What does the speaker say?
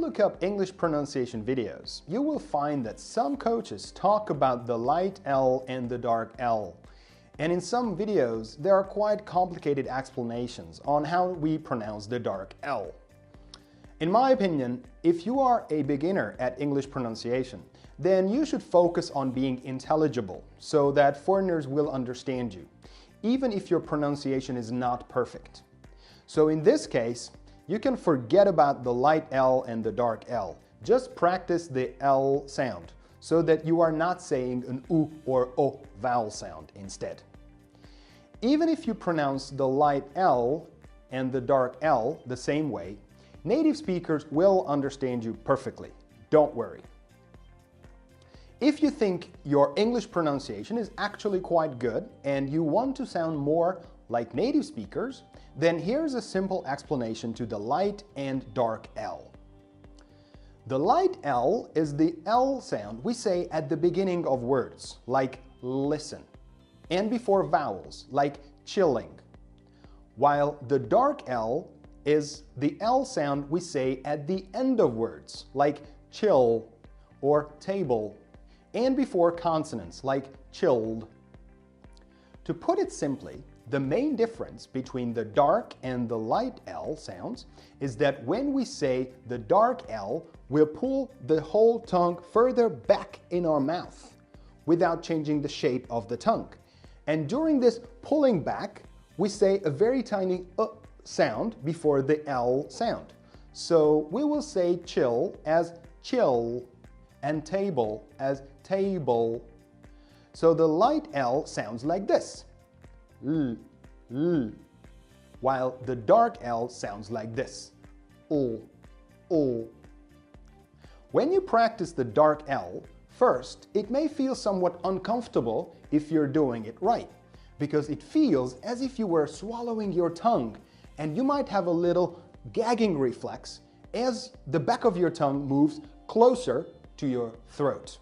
look up English pronunciation videos, you will find that some coaches talk about the light L and the dark L. And in some videos, there are quite complicated explanations on how we pronounce the dark L. In my opinion, if you are a beginner at English pronunciation, then you should focus on being intelligible so that foreigners will understand you, even if your pronunciation is not perfect. So in this case, you can forget about the light L and the dark L. Just practice the L sound so that you are not saying an U or O vowel sound instead. Even if you pronounce the light L and the dark L the same way, native speakers will understand you perfectly. Don't worry. If you think your English pronunciation is actually quite good and you want to sound more like native speakers, then here's a simple explanation to the light and dark L. The light L is the L sound we say at the beginning of words, like listen, and before vowels, like chilling, while the dark L is the L sound we say at the end of words, like chill or table, and before consonants, like chilled. To put it simply, the main difference between the dark and the light L sounds is that when we say the dark L, we'll pull the whole tongue further back in our mouth without changing the shape of the tongue. And during this pulling back, we say a very tiny sound before the L sound. So we will say chill as chill and table as table. So the light L sounds like this, l, l, while the dark L sounds like this, o, o. When you practice the dark L, first, it may feel somewhat uncomfortable if you're doing it right, because it feels as if you were swallowing your tongue, and you might have a little gagging reflex as the back of your tongue moves closer to your throat.